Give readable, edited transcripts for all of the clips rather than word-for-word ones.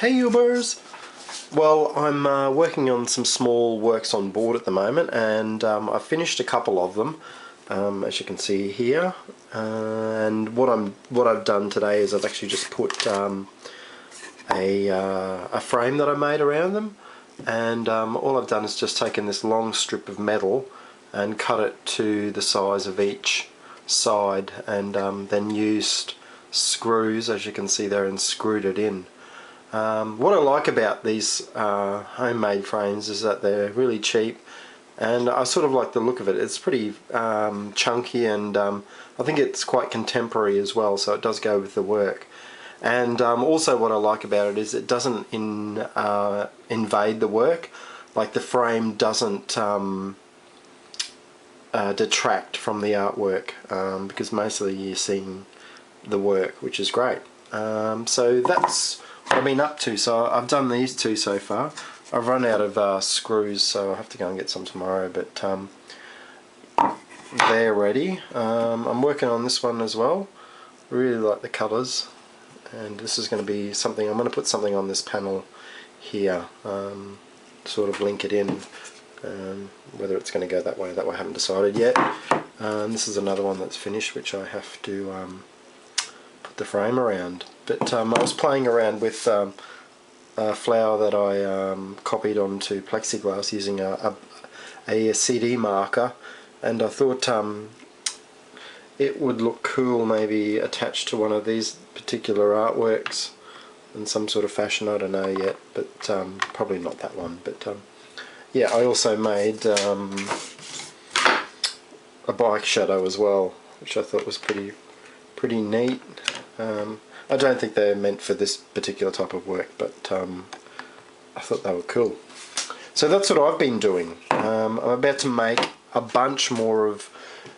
Hey Ubers! Well, I'm working on some small works on board at the moment, and I've finished a couple of them, as you can see here. And what I've done today is I've actually just put a frame that I made around them, and all I've done is just taken this long strip of metal and cut it to the size of each side, and then used screws, as you can see there, and screwed it in. What I like about these homemade frames is that they're really cheap, and I sort of like the look of it. It's pretty chunky, and I think it's quite contemporary as well, so it does go with the work. And also what I like about it is it doesn't invade the work. Like, the frame doesn't detract from the artwork, because mostly you're seeing the work, which is great. So that's what I've been up to. So I've done these two so far. I've run out of screws, so I'll have to go and get some tomorrow, but they're ready. I'm working on this one as well. Really like the colours, and this is going to be something, I'm going to put something on this panel here, sort of link it in. Whether it's going to go that way I haven't decided yet. This is another one that's finished, which I have to put the frame around. But I was playing around with a flower that I copied onto plexiglass using a CD marker, and I thought it would look cool maybe attached to one of these particular artworks in some sort of fashion. I don't know yet, but probably not that one. But yeah, I also made a bike shadow as well, which I thought was pretty neat. I don't think they're meant for this particular type of work, but I thought they were cool. So that's what I've been doing. I'm about to make a bunch more of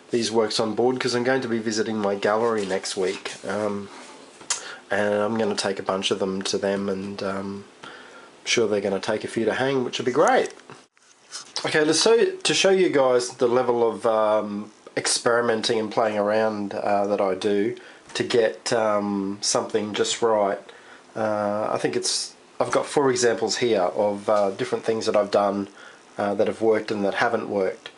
these works on board, because I'm going to be visiting my gallery next week, and I'm going to take a bunch of them to them, and I'm sure they're going to take a few to hang, which would be great. Okay, to show you guys the level of experimenting and playing around that I do to get something just right, I think I've got 4 examples here of different things that I've done that have worked and that haven't worked.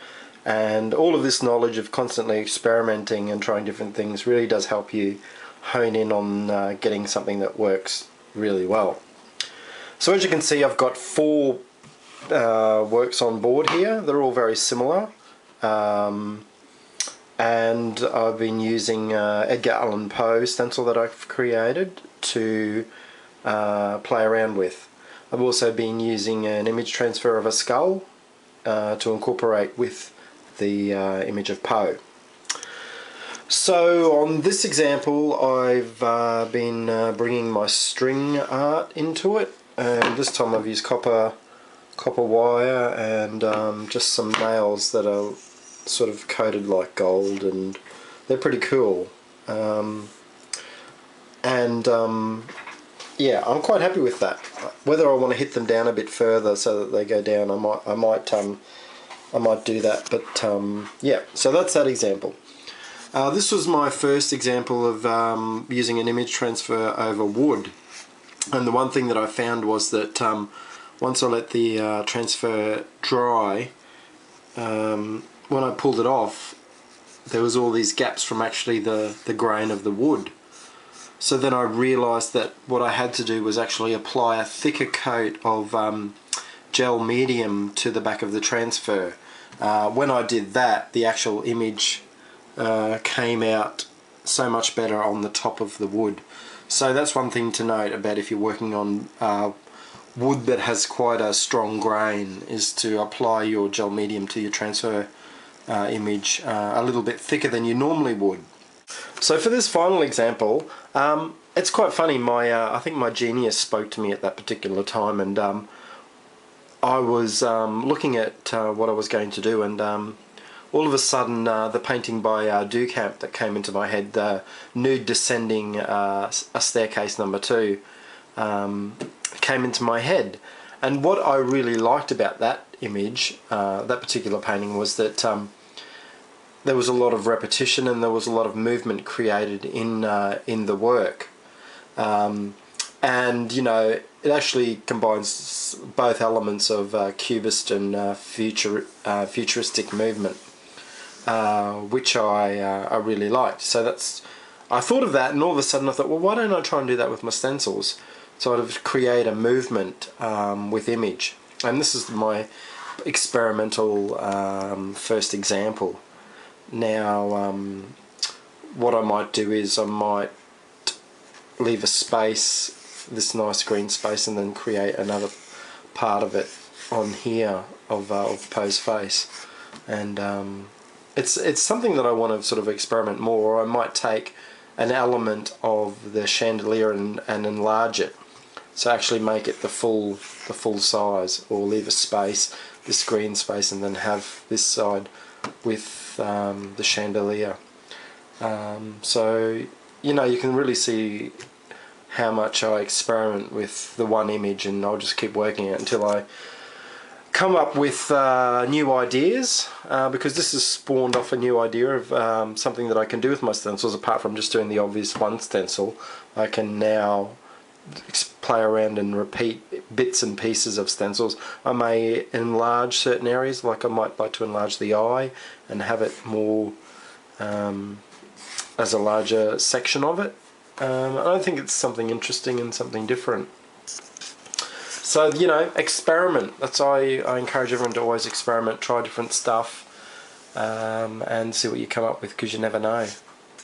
And all of this knowledge of constantly experimenting and trying different things really does help you hone in on getting something that works really well. So as you can see, I've got 4 works on board here. They're all very similar, and I've been using Edgar Allan Poe stencil that I've created to play around with. I've also been using an image transfer of a skull to incorporate with the image of Poe. So on this example, I've been bringing my string art into it, and this time I've used copper wire and just some nails that are sort of coated like gold, and they're pretty cool. Yeah, I'm quite happy with that. Whether I want to hit them down a bit further so that they go down, I might do that. But yeah, so that's that example. This was my first example of using an image transfer over wood, and the one thing that I found was that once I let the transfer dry, when I pulled it off, there was all these gaps from actually the grain of the wood. So then I realised that what I had to do was actually apply a thicker coat of gel medium to the back of the transfer. When I did that, the actual image came out so much better on the top of the wood. So that's one thing to note about if you're working on wood that has quite a strong grain, is to apply your gel medium to your transfer image a little bit thicker than you normally would. So for this final example, it's quite funny. I think my genius spoke to me at that particular time, and I was looking at what I was going to do, and all of a sudden the painting by Duchamp that came into my head, the nude descending a staircase number 2, came into my head. And what I really liked about that image, that particular painting, was that there was a lot of repetition and there was a lot of movement created in the work. And you know, it actually combines both elements of cubist and futuristic movement, which I really liked. So I thought of that, and all of a sudden I thought, well, why don't I try and do that with my stencils? Sort of create a movement with image. And this is my experimental first example. Now, what I might do is I might leave a space, this nice green space, and then create another part of it on here of Poe's face. And it's something that I want to sort of experiment more. Or I might take an element of the chandelier and enlarge it, so actually make it the full size, or leave a space, this green space, and then have this side with the chandelier. So you know, you can really see how much I experiment with the one image, and I'll just keep working it until I come up with new ideas, because this has spawned off a new idea of something that I can do with my stencils. Apart from just doing the obvious one stencil, I can now play around and repeat bits and pieces of stencils. I may enlarge certain areas, like I might like to enlarge the eye and have it more as a larger section of it. I think it's something interesting and something different. So, you know, experiment. That's why I encourage everyone to always experiment, try different stuff, and see what you come up with, because you never know.